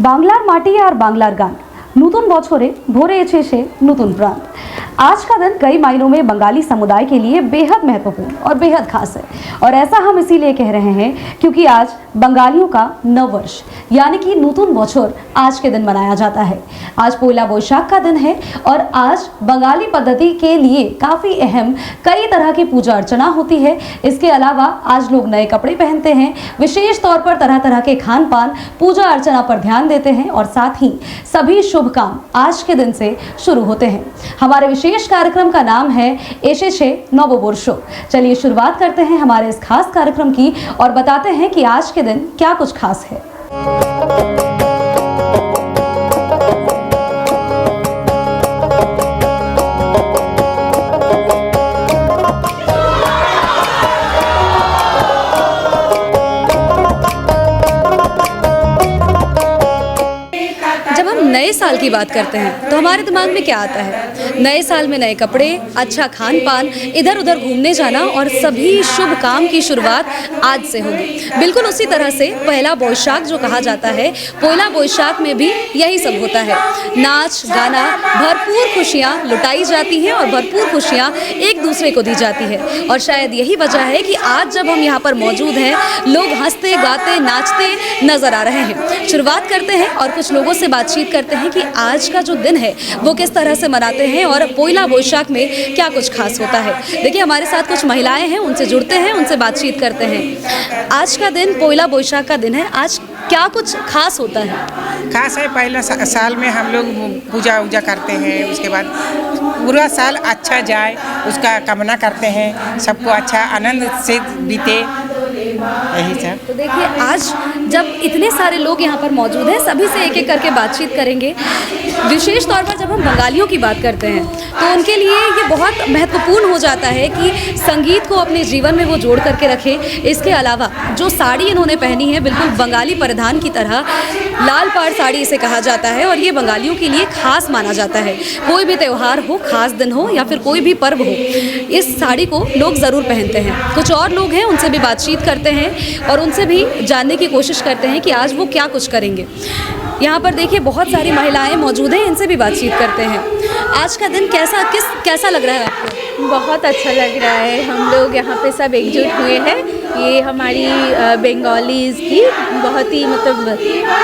বাংলার মাটি আর বাংলার গান নতুন বছরে ভরে এসেছে নতুন प्राण। आज का दिन कई मायनों में बंगाली समुदाय के लिए बेहद महत्वपूर्ण और बेहद खास है, और ऐसा हम इसीलिए कह रहे हैं क्योंकि आज बंगालियों का नव वर्ष यानी कि नूतन बछर आज के दिन मनाया जाता है। आज पोइला बोईशाख का दिन है और आज बंगाली पद्धति के लिए काफ़ी अहम कई तरह की पूजा अर्चना होती है। इसके अलावा आज लोग नए कपड़े पहनते हैं, विशेष तौर पर तरह तरह के खान पान पूजा अर्चना पर ध्यान देते हैं और साथ ही सभी शुभ काम आज के दिन से शुरू होते हैं। हमारे विशेष कार्यक्रम का नाम है एशेशे नववर्ष। चलिए शुरुआत करते हैं हमारे इस खास कार्यक्रम की और बताते हैं कि आज के दिन क्या कुछ खास है। जब हम नए साल की बात करते हैं तो हमारे दिमाग में क्या आता है? नए साल में नए कपड़े, अच्छा खान पान, इधर उधर घूमने जाना और सभी शुभ काम की शुरुआत आज से होगी। बिल्कुल उसी तरह से पहला बोईशाख जो कहा जाता है, पोइला बोईशाख में भी यही सब होता है। नाच गाना, भरपूर खुशियाँ लुटाई जाती हैं और भरपूर खुशियाँ एक दूसरे को दी जाती है। और शायद यही वजह है कि आज जब हम यहाँ पर मौजूद हैं, लोग हंसते गाते नाचते नजर आ रहे हैं। शुरुआत करते हैं और कुछ लोगों से बातचीत करते हैं कि आज का जो दिन है वो किस तरह से मनाते हैं और पोइला बोईशाख में क्या कुछ खास होता है। देखिए हमारे साथ कुछ महिलाएं हैं, उनसे जुड़ते हैं, उनसे बातचीत करते हैं। आज का दिन पोइला बोईशाख का दिन है, आज क्या कुछ खास होता है? खास है, पहला साल में हम लोग पूजा वूजा करते हैं, उसके बाद पूरा साल अच्छा जाए उसका कामना करते हैं, सबको अच्छा आनंद से बीते, यही सब। तो देखिए आज जब इतने सारे लोग यहाँ पर मौजूद हैं, सभी से एक एक करके बातचीत करेंगे। विशेष तौर पर जब हम बंगालियों की बात करते हैं तो उनके लिए ये बहुत महत्वपूर्ण हो जाता है कि संगीत को अपने जीवन में वो जोड़ करके रखें। इसके अलावा जो साड़ी इन्होंने पहनी है बिल्कुल बंगाली परिधान की तरह, लाल पाड़ साड़ी इसे कहा जाता है और ये बंगालियों के लिए खास माना जाता है। कोई भी त्यौहार हो, खास दिन हो या फिर कोई भी पर्व हो, इस साड़ी को लोग ज़रूर पहनते हैं। कुछ और लोग हैं, उनसे भी बातचीत करते हैं और उनसे भी जानने की कोशिश करते हैं कि आज वो क्या कुछ करेंगे। यहाँ पर देखिए बहुत सारी महिलाएं मौजूद हैं, इनसे भी बातचीत करते हैं। आज का दिन कैसा लग रहा है आपको? बहुत अच्छा लग रहा है। हम लोग यहाँ पे सब एकजुट हुए हैं। ये हमारी बंगालीज़ की बहुत ही मतलब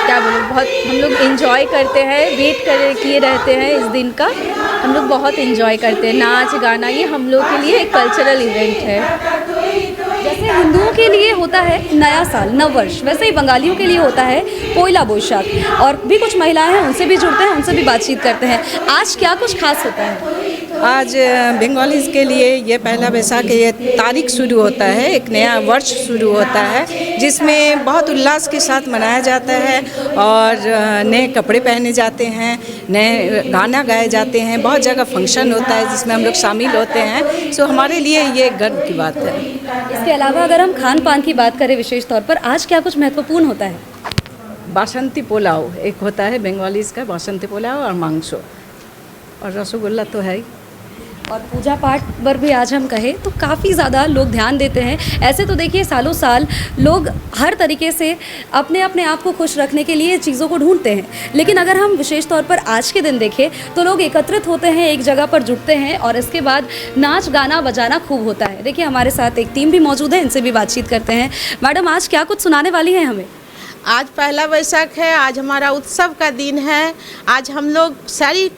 क्या बोलूँ, बहुत हम लोग एंजॉय करते हैं, वेट किए रहते हैं इस दिन का। हम लोग बहुत एंजॉय करते हैं, नाच गाना, ये हम लोग के लिए एक कल्चरल इवेंट है। जैसे हिंदुओं के लिए होता है नया साल, नव वर्ष, वैसे ही बंगालियों के लिए होता है पोइला बोईशाख। और भी कुछ महिलाएं हैं, उनसे भी जुड़ते हैं, उनसे भी बातचीत करते हैं। आज क्या कुछ खास होता है? आज बंगालीज़ के लिए ये पहला बैसाख ये तारीख शुरू होता है, एक नया वर्ष शुरू होता है जिसमें बहुत उल्लास के साथ मनाया जाता है और नए कपड़े पहने जाते हैं, नए गाना गाए जाते हैं, बहुत जगह फंक्शन होता है जिसमें हम लोग शामिल होते हैं। सो हमारे लिए ये गर्व की बात है। इसके अलावा अगर हम खान पान की बात करें विशेष तौर पर, आज क्या कुछ महत्वपूर्ण होता है? बासंती पुलाव एक होता है बंगालीज़ का, बासंती पुलाव और मांसो और रसगुल्ला तो है ही। और पूजा पाठ पर भी आज हम कहें तो काफ़ी ज़्यादा लोग ध्यान देते हैं। ऐसे तो देखिए सालों साल लोग हर तरीके से अपने आप को खुश रखने के लिए चीज़ों को ढूंढते हैं, लेकिन अगर हम विशेष तौर पर आज के दिन देखें तो लोग एकत्रित होते हैं, एक जगह पर जुटते हैं और इसके बाद नाच गाना बजाना खूब होता है। देखिए हमारे साथ एक टीम भी मौजूद है, इनसे भी बातचीत करते हैं। मैडम आज क्या कुछ सुनाने वाली हैं हमें? आज पहला वैशाख है, आज हमारा उत्सव का दिन है। आज हम लोग सारी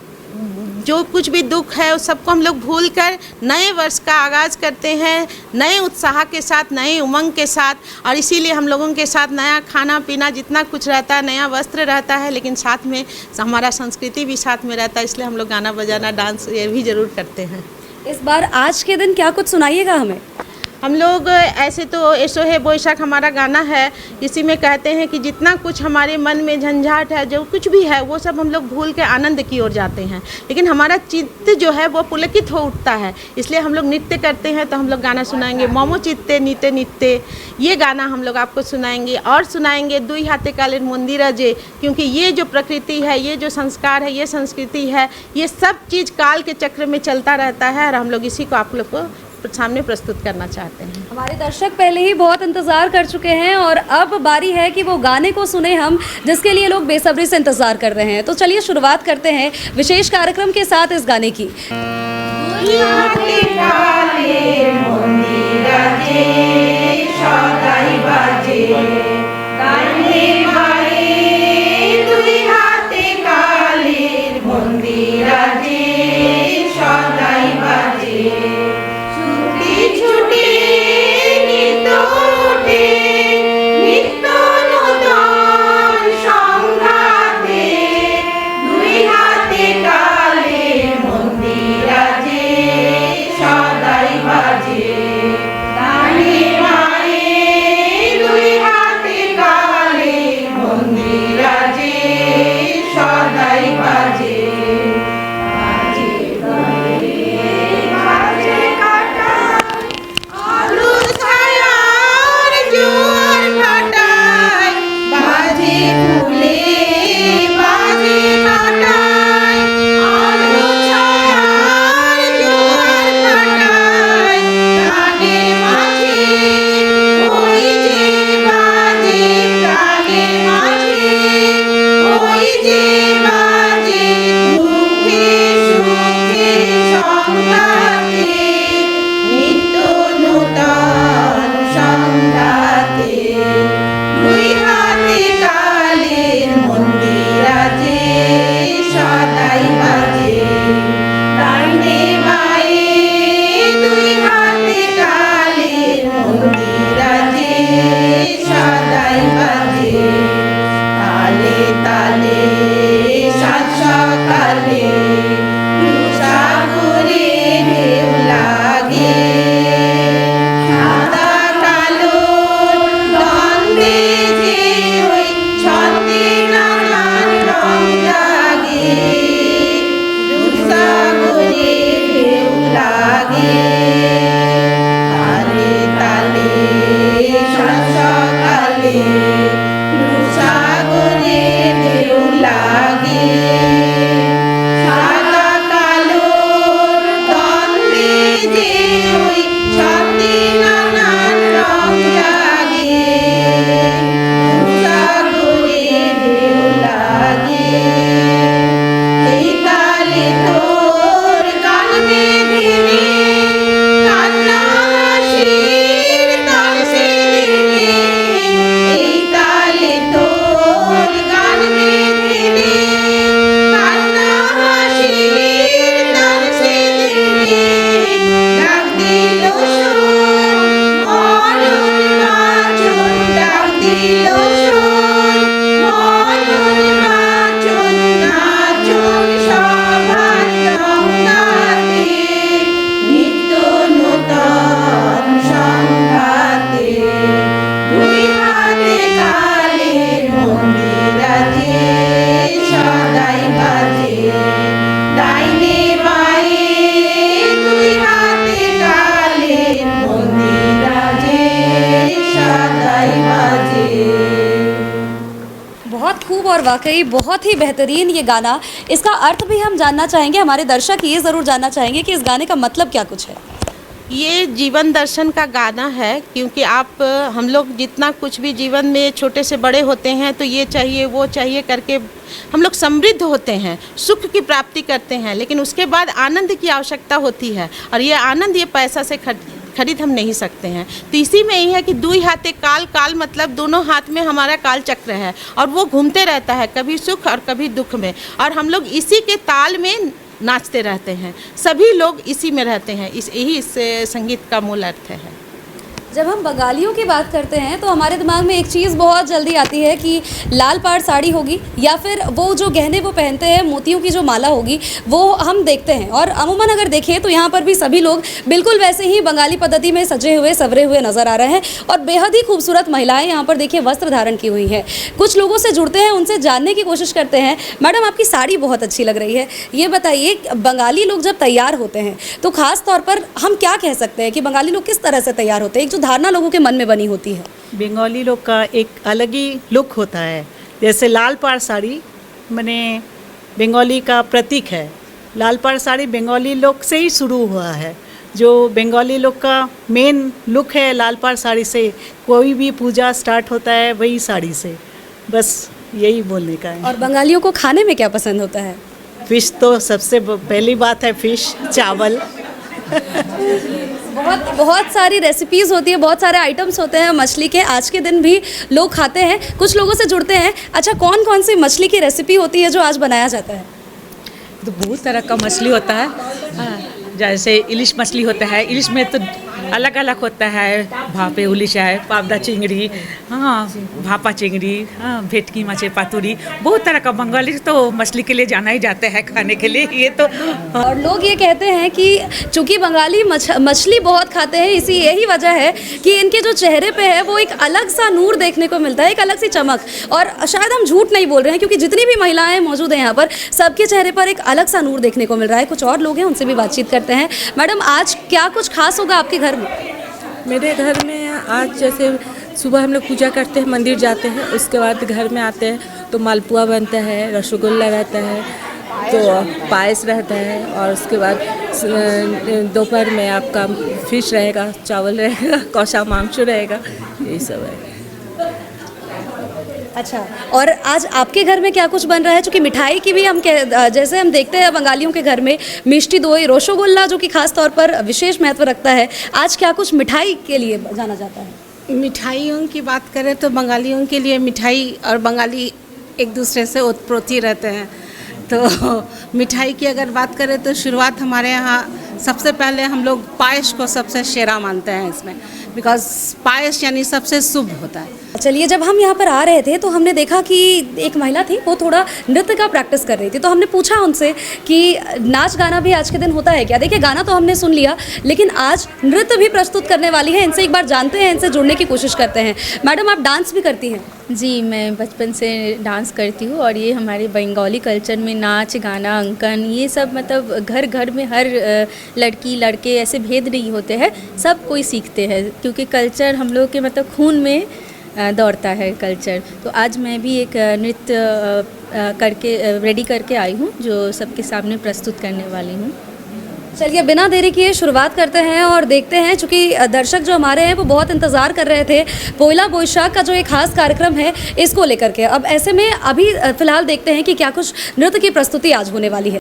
जो कुछ भी दुख है उस सबको हम लोग भूल कर नए वर्ष का आगाज़ करते हैं, नए उत्साह के साथ, नए उमंग के साथ। और इसीलिए हम लोगों के साथ नया खाना पीना जितना कुछ रहता है, नया वस्त्र रहता है, लेकिन साथ में हमारा संस्कृति भी साथ में रहता है। इसलिए हम लोग गाना बजाना डांस ये भी ज़रूर करते हैं। इस बार आज के दिन क्या कुछ सुनाइएगा हमें? हम लोग ऐसे तो एशेशे बोईशाख हमारा गाना है, इसी में कहते हैं कि जितना कुछ हमारे मन में झंझाट है, जो कुछ भी है वो सब हम लोग भूल के आनंद की ओर जाते हैं, लेकिन हमारा चित्त जो है वो पुलकित हो उठता है। इसलिए हम लोग नृत्य करते हैं, तो हम लोग गाना सुनाएंगे मोमो चित्ते नीते नित्ते, ये गाना हम लोग आपको सुनाएंगे। और सुनाएंगे दुई हाथे काले मंदिर जे, क्योंकि ये जो प्रकृति है, ये जो संस्कार है, ये संस्कृति है, ये सब चीज़ काल के चक्र में चलता रहता है और हम लोग इसी को आप लोग को सामने प्रस्तुत करना चाहते हैं। हमारे दर्शक पहले ही बहुत इंतज़ार कर चुके हैं और अब बारी है कि वो गाने को सुने हम, जिसके लिए लोग बेसब्री से इंतज़ार कर रहे हैं। तो चलिए शुरुआत करते हैं विशेष कार्यक्रम के साथ इस गाने की। और वाकई बहुत ही बेहतरीन ये गाना। इसका अर्थ भी हम जानना चाहेंगे, हमारे दर्शक ये ज़रूर जानना चाहेंगे कि इस गाने का मतलब क्या कुछ है। ये जीवन दर्शन का गाना है, क्योंकि आप हम लोग जितना कुछ भी जीवन में छोटे से बड़े होते हैं तो ये चाहिए वो चाहिए करके हम लोग समृद्ध होते हैं, सुख की प्राप्ति करते हैं, लेकिन उसके बाद आनंद की आवश्यकता होती है और ये आनंद ये पैसा से खरीद हम नहीं सकते हैं। तो इसी में यही है कि दुई हाथे काल, काल मतलब दोनों हाथ में हमारा काल चक्र है और वो घूमते रहता है, कभी सुख और कभी दुख में, और हम लोग इसी के ताल में नाचते रहते हैं। सभी लोग इसी में रहते हैं, यही इस संगीत का मूल अर्थ है। जब हम बंगालियों की बात करते हैं तो हमारे दिमाग में एक चीज़ बहुत जल्दी आती है कि लाल पाड़ साड़ी होगी या फिर वो जो गहने वो पहनते हैं, मोतियों की जो माला होगी, वो हम देखते हैं। और अमूमन अगर देखें तो यहाँ पर भी सभी लोग बिल्कुल वैसे ही बंगाली पद्धति में सजे हुए सवरे हुए नज़र आ रहे हैं और बेहद ही खूबसूरत महिलाएं यहाँ पर देखिए वस्त्र धारण की हुई हैं। कुछ लोगों से जुड़ते हैं, उनसे जानने की कोशिश करते हैं। मैडम, आपकी साड़ी बहुत अच्छी लग रही है, ये बताइए बंगाली लोग जब तैयार होते हैं तो ख़ास तौर पर हम क्या कह सकते हैं कि बंगाली लोग किस तरह से तैयार होते हैं? एक जो धारणा लोगों के मन में बनी होती है, बंगाली लोग का एक अलग ही लुक होता है। जैसे लाल पाड़ साड़ी माने बंगाली का प्रतीक है। लाल पाड़ साड़ी बंगाली लोग से ही शुरू हुआ है। जो बंगाली लोग का मेन लुक है लाल पाड़ साड़ी से, कोई भी पूजा स्टार्ट होता है वही साड़ी से, बस यही बोलने का है। और बंगालियों को खाने में क्या पसंद होता है? फिश तो सबसे पहली बात है, फिश, चावल। बहुत बहुत सारी रेसिपीज़ होती है, बहुत सारे आइटम्स होते हैं मछली के, आज के दिन भी लोग खाते हैं। कुछ लोगों से जुड़ते हैं। अच्छा, कौन कौन सी मछली की रेसिपी होती है जो आज बनाया जाता है? तो बहुत तरह का मछली होता है। जैसे इलिश मछली होता है, इलिश में तो अलग अलग होता है, भापे उलिश है, पावदा चिंगड़ी, हाँ भापा चिंगड़ी, हाँ भेटकी मछली, पातुरी, बहुत तरह का। बंगाली तो मछली के लिए जाना ही जाता है खाने के लिए। ये तो और लोग ये कहते हैं कि चूंकि बंगाली मछली बहुत खाते हैं, इसी यही वजह है कि इनके जो चेहरे पे है वो एक अलग सा नूर देखने को मिलता है, एक अलग सी चमक। और शायद हम झूठ नहीं बोल रहे हैं, क्योंकि जितनी भी महिलाएं मौजूद हैं यहाँ पर, सबके चेहरे पर एक अलग सा नूर देखने को मिल रहा है। कुछ और लोग हैं, उनसे भी बातचीत करते हैं। मैडम, आज क्या कुछ खास होगा आपके घर में? मेरे घर में आज जैसे सुबह हम लोग पूजा करते हैं, मंदिर जाते हैं, उसके बाद घर में आते हैं तो मालपुआ बनता है, रसगुल्ला रहता है, तो पायस रहता है, और उसके बाद दोपहर में आपका फिश रहेगा, चावल रहेगा, कौशा मांगचू रहेगा, यही सब है। अच्छा, और आज आपके घर में क्या कुछ बन रहा है? क्योंकि मिठाई की भी जैसे हम देखते हैं बंगालियों के घर में मिष्टी दोई, रसगुल्ला जो कि खास तौर पर विशेष महत्व रखता है, आज क्या कुछ मिठाई के लिए जाना जाता है? मिठाइयों की बात करें तो बंगालियों के लिए मिठाई और बंगाली एक दूसरे से ओतप्रोती रहते हैं। तो मिठाई की अगर बात करें तो शुरुआत हमारे यहाँ सबसे पहले हम लोग पायस को सबसे शेरा मानते हैं इसमें, बिकॉज पायस यानी सबसे शुभ होता है। चलिए, जब हम यहाँ पर आ रहे थे तो हमने देखा कि एक महिला थी, वो थोड़ा नृत्य का प्रैक्टिस कर रही थी। तो हमने पूछा उनसे कि नाच गाना भी आज के दिन होता है क्या? देखिए, गाना तो हमने सुन लिया, लेकिन आज नृत्य भी प्रस्तुत करने वाली है। इनसे एक बार जानते हैं, इनसे जुड़ने की कोशिश करते हैं। मैडम, आप डांस भी करती हैं? जी, मैं बचपन से डांस करती हूँ, और ये हमारे बंगाली कल्चर में नाच गाना अंकन ये सब मतलब घर घर में हर लड़की लड़के ऐसे भेद नहीं होते हैं, सब कोई सीखते हैं, क्योंकि कल्चर हम लोग के मतलब खून में दौड़ता है कल्चर। तो आज मैं भी एक नृत्य करके रेडी करके आई हूँ, जो सबके सामने प्रस्तुत करने वाली हूँ। चलिए, बिना देरी किए शुरुआत करते हैं और देखते हैं, चूँकि दर्शक जो हमारे हैं वो बहुत इंतज़ार कर रहे थे पोइला बोईशाख का जो एक खास कार्यक्रम है इसको लेकर के। अब ऐसे में अभी फ़िलहाल देखते हैं कि क्या कुछ नृत्य की प्रस्तुति आज होने वाली है।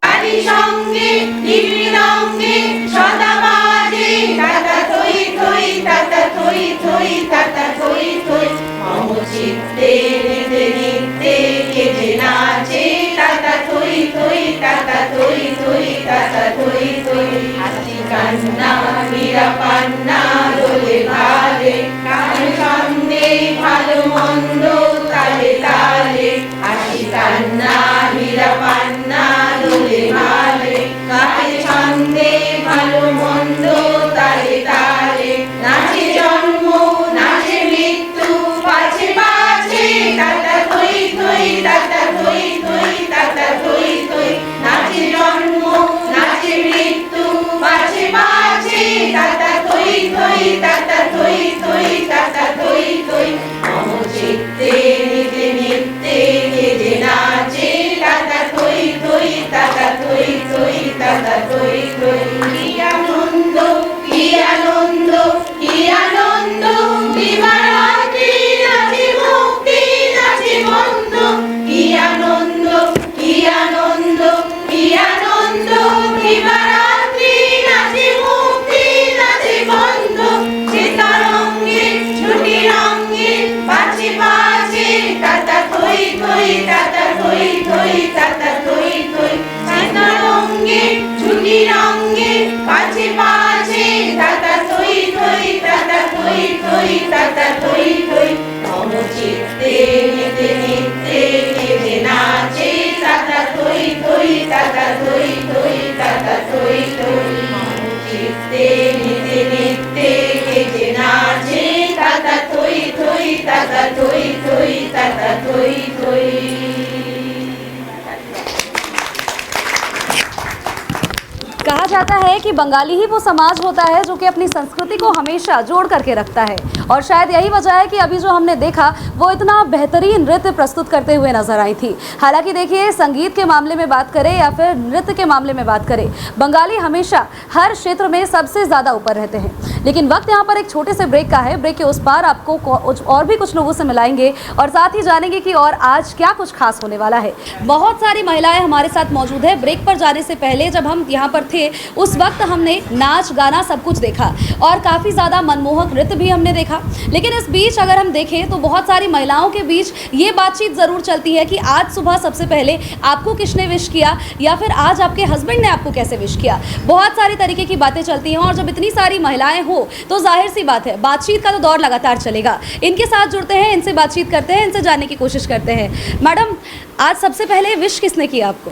कहा जाता है कि बंगाली ही वो समाज होता है जो कि अपनी संस्कृति को हमेशा जोड़ करके रखता है और शायद यही वजह है कि अभी जो हमने देखा वो इतना बेहतरीन नृत्य प्रस्तुत करते हुए नजर आई थी। हालांकि देखिए, संगीत के मामले में बात करें या फिर नृत्य के मामले में बात करें, बंगाली हमेशा हर क्षेत्र में सबसे ज़्यादा ऊपर रहते हैं। लेकिन वक्त यहाँ पर एक छोटे से ब्रेक का है। ब्रेक के उस पार आपको और भी कुछ लोगों से मिलाएंगे और साथ ही जानेंगे कि और आज क्या कुछ खास होने वाला है। बहुत सारी महिलाएं हमारे साथ मौजूद है। ब्रेक पर जाने से पहले जब हम यहाँ पर थे उस वक्त हमने नाच गाना सब कुछ देखा और काफ़ी ज़्यादा मनमोहक नृत्य भी हमने देखा। लेकिन इस बीच अगर हम देखें तो बहुत सारी महिलाओं के बीच ये बातचीत ज़रूर चलती है कि आज सुबह सबसे पहले आपको किसने विश किया या फिर आज आपके हस्बैंड ने आपको कैसे विश किया। बहुत सारी तरीके की बातें चलती हैं और जब इतनी सारी महिलाएं हो तो जाहिर सी बात है बातचीत का तो दौर लगातार चलेगा। इनके साथ जुड़ते हैं, इनसे बातचीत करते हैं, इनसे जानने की कोशिश करते हैं। मैडम, आज सबसे पहले विश किसने किया आपको?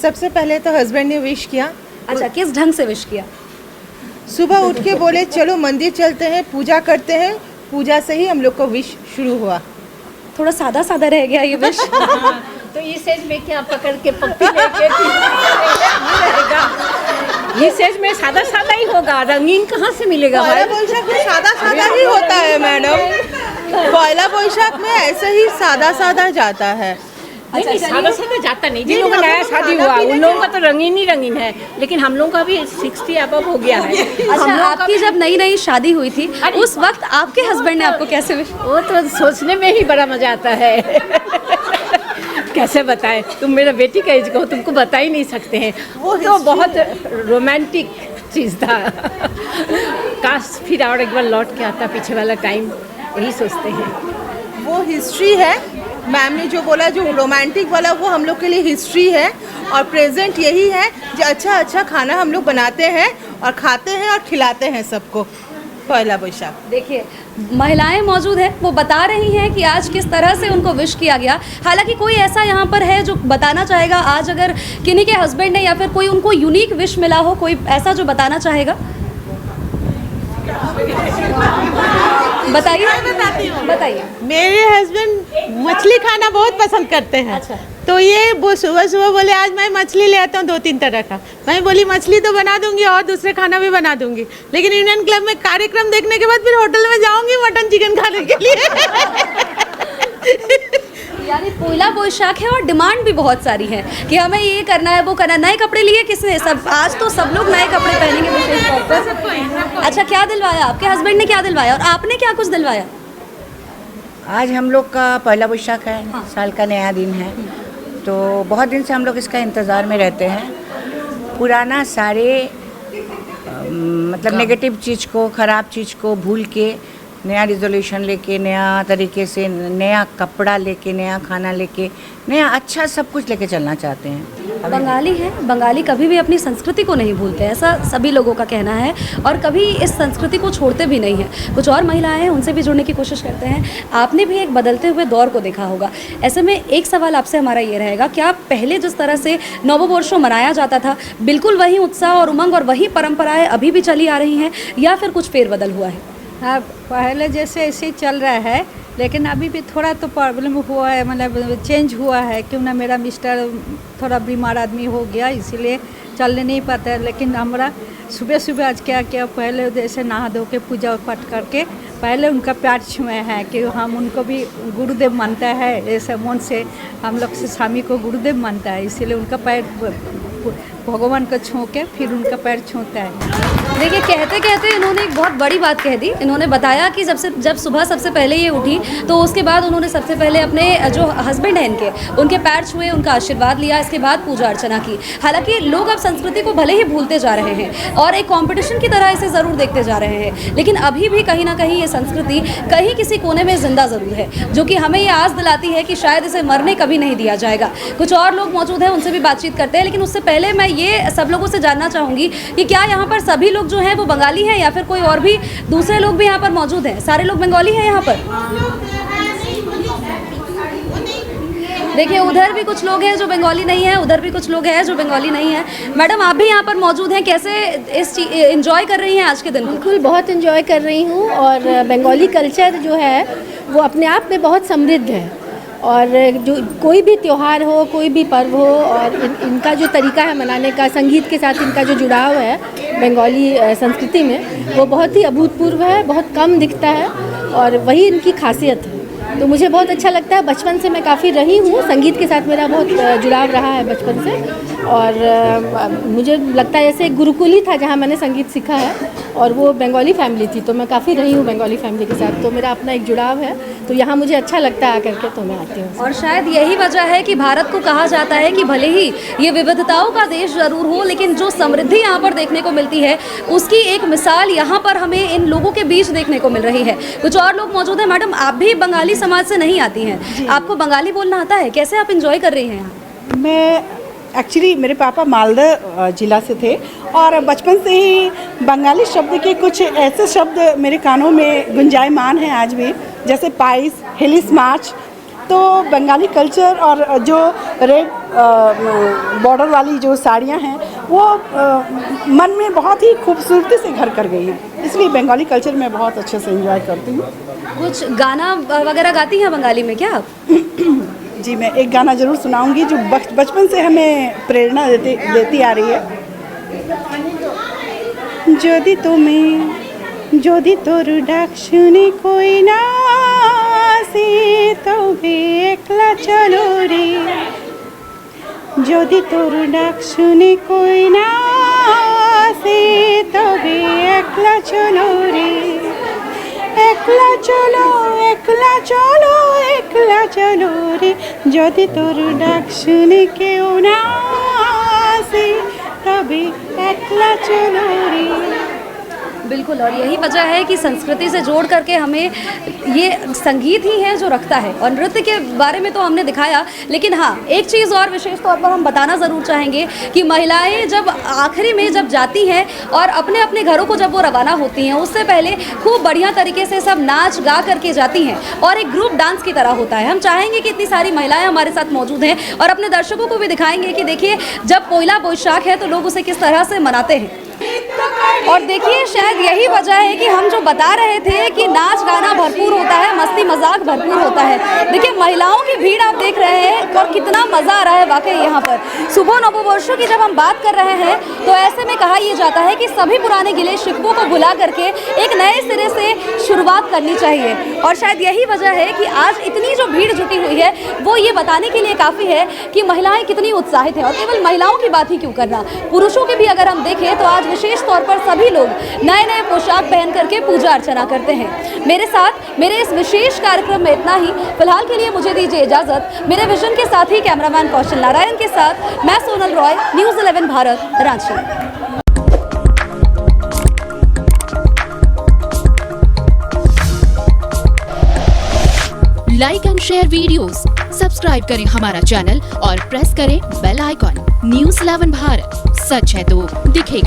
सबसे पहले तो हस्बैंड ने विश किया। अच्छा, किस ढंग से विश किया? सुबह उठ के बोले चलो मंदिर चलते हैं, पूजा करते हैं। पूजा से ही हम लोग को विश शुरू हुआ। थोड़ा सादा सादा रह गया ये विश। तो इस एज में क्या पकड़ के पप्पी लेके इस एज में सादा सादा ही होगा, रंगीन कहाँ से मिलेगा? पहला बोईशाख में सादा सादा ही होता है मैडम। पहला बोईशाख में ऐसे ही सादा सादा जाता है। अच्छा, सादा सादा जाता नहीं। जिन लोगों का नया शादी हुआ उन लोगों का तो रंगीन ही रंगीन है, लेकिन हम लोगों का भी 60 अबव हो गया है। अच्छा, आपकी जब नई नई शादी हुई थी उस वक्त आपके हस्बैंड ने आपको कैसे विश? वो तो सोचने में ही बड़ा मजा आता है। कैसे बताएं, तुम मेरा बेटी का एज का हो, तुमको बता ही नहीं सकते हैं। वो तो बहुत रोमांटिक चीज़ था। काश फिर और एक बार लौट के आता पीछे वाला टाइम, यही सोचते हैं। वो हिस्ट्री है। मैम ने जो बोला, जो रोमांटिक वाला, वो हम लोग के लिए हिस्ट्री है। और प्रेजेंट यही है जो अच्छा अच्छा खाना हम लोग बनाते हैं और खाते हैं और खिलाते हैं सबको। पहला बोईशाख देखिए, महिलाएं मौजूद हैं, वो बता रही हैं कि आज किस तरह से उनको विश किया गया। हालांकि कोई ऐसा यहाँ पर है जो बताना चाहेगा आज अगर किन्हीं के हस्बैंड ने या फिर कोई उनको यूनिक विश मिला हो, कोई ऐसा जो बताना चाहेगा? बताइए। बताइए। मेरे हस्बैंड मछली खाना बहुत पसंद करते हैं। अच्छा। तो ये वो सुबह सुबह बोले आज मैं मछली ले आता हूँ 2-3 तरह का। मैं बोली मछली तो बना दूंगी और दूसरे खाना भी बना दूंगी, लेकिन इंडियन क्लब में कार्यक्रम देखने के बाद फिर होटल में जाऊंगी मटन चिकन खाने के लिए। यानी पहला बोईशाख है और डिमांड भी बहुत सारी है कि हमें ये करना है, वो करना है। नए कपड़े लिए किसने? सब आज तो सब लोग नए कपड़े पहनेंगे विशेष तौर पर। अच्छा, क्या दिलवाया आपके हस्बैंड ने? क्या दिलवाया और आपने क्या कुछ दिलवाया? आज हम लोग का पहला बोईशाख है। हाँ। साल का नया दिन है, तो बहुत दिन से हम लोग इसका इंतज़ार में रहते हैं। पुराना सारे मतलब नेगेटिव चीज़ को, ख़राब चीज़ को भूल के नया रिजोल्यूशन लेके, नया तरीके से, नया कपड़ा लेके, नया खाना लेके, नया अच्छा सब कुछ लेके चलना चाहते हैं। बंगाली है, बंगाली कभी भी अपनी संस्कृति को नहीं भूलते, ऐसा सभी लोगों का कहना है और कभी इस संस्कृति को छोड़ते भी नहीं हैं। कुछ और महिलाएं हैं, उनसे भी जुड़ने की कोशिश करते हैं। आपने भी एक बदलते हुए दौर को देखा होगा। ऐसे में एक सवाल आपसे हमारा ये रहेगा, क्या पहले जिस तरह से नववर्षों मनाया जाता था बिल्कुल वही उत्साह और उमंग और वही परंपराएं अभी भी चली आ रही हैं या फिर कुछ फेरबदल हुआ है? हाँ, पहले जैसे ऐसे ही चल रहा है, लेकिन अभी भी थोड़ा तो प्रॉब्लम हुआ है, मतलब चेंज हुआ है। क्यों ना, मेरा मिस्टर थोड़ा बीमार आदमी हो गया, इसीलिए चलने नहीं पाता है। लेकिन हमारा सुबह सुबह आज क्या किया, पहले जैसे नहा धो के पूजा पाठ करके पहले उनका पैर छुए हैं कि हम उनको भी गुरुदेव मानता है। ऐसे मन से हम लोग से स्वामी को गुरुदेव मानता है, इसीलिए उनका पैर भगवान को छू के फिर उनका पैर छूता है। देखिए, कहते कहते इन्होंने एक बहुत बड़ी बात कह दी। इन्होंने बताया कि जब सुबह सबसे पहले ये उठी तो उसके बाद उन्होंने सबसे पहले अपने जो हस्बैंड हैं उनके पैर छुए, उनका आशीर्वाद लिया, इसके बाद पूजा अर्चना की। हालांकि लोग अब संस्कृति को भले ही भूलते जा रहे हैं और एक कंपटीशन की तरह इसे ज़रूर देखते जा रहे हैं, लेकिन अभी भी कहीं ना कहीं ये संस्कृति कहीं किसी कोने में जिंदा ज़रूर है, जो कि हमें ये आस दिलाती है कि शायद इसे मरने कभी नहीं दिया जाएगा। कुछ और लोग मौजूद हैं, उनसे भी बातचीत करते हैं, लेकिन उससे पहले मैं ये सब लोगों से जानना चाहूँगी कि क्या यहाँ पर सभी लोग जो हैं वो बंगाली हैं या फिर कोई और भी दूसरे लोग भी यहाँ पर मौजूद हैं? सारे लोग बंगाली हैं यहाँ पर? देखिए, उधर भी कुछ लोग हैं जो बंगाली नहीं हैं, उधर भी कुछ लोग हैं जो बंगाली नहीं हैं। मैडम, आप भी यहाँ पर मौजूद हैं, कैसे इस एंजॉय कर रही हैं आज के दिन को? बिल्कुल, बहुत एंजॉय कर रही हूँ। और बंगाली कल्चर जो है वो अपने आप में बहुत समृद्ध है। और जो कोई भी त्यौहार हो, कोई भी पर्व हो, और इनका जो तरीका है मनाने का, संगीत के साथ इनका जो जुड़ाव है बंगाली संस्कृति में, वो बहुत ही अभूतपूर्व है, बहुत कम दिखता है और वही इनकी खासियत है। तो मुझे बहुत अच्छा लगता है। बचपन से मैं काफ़ी रही हूँ, संगीत के साथ मेरा बहुत जुड़ाव रहा है बचपन से, और मुझे लगता है जैसे एक गुरुकुल ही था जहाँ मैंने संगीत सीखा है, और वो बंगाली फैमिली थी, तो मैं काफ़ी रही हूँ बंगाली फैमिली के साथ, तो मेरा अपना एक जुड़ाव है, तो यहाँ मुझे अच्छा लगता है आकर के, तो मैं आती हूँ। और शायद यही वजह है कि भारत को कहा जाता है कि भले ही ये विविधताओं का देश ज़रूर हो, लेकिन जो समृद्धि यहाँ पर देखने को मिलती है उसकी एक मिसाल यहाँ पर हमें इन लोगों के बीच देखने को मिल रही है। कुछ और लोग मौजूद हैं। मैडम, आप भी बंगाली समाज से नहीं आती हैं, आपको बंगाली बोलना आता है, कैसे आप इंजॉय कर रही हैं यहाँ? मैं एक्चुअली मेरे पापा मालदा ज़िला से थे, और बचपन से ही बंगाली शब्द के कुछ ऐसे शब्द मेरे कानों में गुंजायमान हैं आज भी, जैसे पाइस, हिलिस मार्च। तो बंगाली कल्चर और जो रेड बॉर्डर वाली जो साड़ियाँ हैं वो मन में बहुत ही खूबसूरती से घर कर गई हैं, इसलिए बंगाली कल्चर मैं बहुत अच्छे से एंजॉय करती हूँ। कुछ गाना वगैरह गाती हैं बंगाली में क्या आप? जी, मैं एक गाना ज़रूर सुनाऊंगी जो बचपन से हमें प्रेरणा देती आ रही है। যদি তোর ডাক শুনে কই না আসে তবে একলা চলো রে, যদি তোর ডাক শুনে কই না আসে তবে একলা চলো রে, একলা চলো একলা চলো একলা চলো রে, যদি তোর ডাক শুনে কেউ না আসে তবে একলা চলো রে। बिल्कुल, और यही वजह है कि संस्कृति से जोड़ करके हमें ये संगीत ही है जो रखता है। और नृत्य के बारे में तो हमने दिखाया, लेकिन हाँ, एक चीज़ और विशेष तौर पर हम बताना ज़रूर चाहेंगे कि महिलाएं जब आखिरी में जब जाती हैं और अपने अपने घरों को जब वो रवाना होती हैं, उससे पहले खूब बढ़िया तरीके से सब नाच गा करके जाती हैं और एक ग्रुप डांस की तरह होता है। हम चाहेंगे कि इतनी सारी महिलाएं हमारे साथ मौजूद हैं और अपने दर्शकों को भी दिखाएंगे कि देखिए, जब पोइला बोईशाख है तो लोग उसे किस तरह से मनाते हैं। और देखिए, शायद यही वजह है कि हम जो बता रहे थे कि नाच गाना भरपूर होता है, मस्ती मजाक भरपूर होता है। देखिए, महिलाओं की भीड़ आप देख रहे हैं और कितना मज़ा आ रहा है वाकई यहाँ पर। सुबह नववर्षों की जब हम बात कर रहे हैं तो ऐसे में कहा यह जाता है कि सभी पुराने गिले शिकवों को भुला करके एक नए सिरे से शुरुआत करनी चाहिए। और शायद यही वजह है कि आज इतनी जो भीड़ जुटी हुई है वो ये बताने के लिए काफ़ी है कि महिलाएं कितनी उत्साहित हैं। और केवल महिलाओं की बात ही क्यों करना, पुरुषों की भी अगर हम देखें तो आज विशेष तौर पर सभी लोग नए नए पोशाक पहन करके पूजा अर्चना करते हैं। मेरे साथ मेरे इस विशेष कार्यक्रम में इतना ही। फिलहाल के लिए मुझे दीजिए इजाज़त। मेरे विजन के साथ ही कैमरामैन कौशल नारायण के साथ मैं Sonal Roy, news 11 Bharat, Ranchi. Like and share videos, subscribe करें हमारा चैनल और प्रेस करें बेल आइकॉन। न्यूज़ 11 भारत, सच है तो दिखेगा।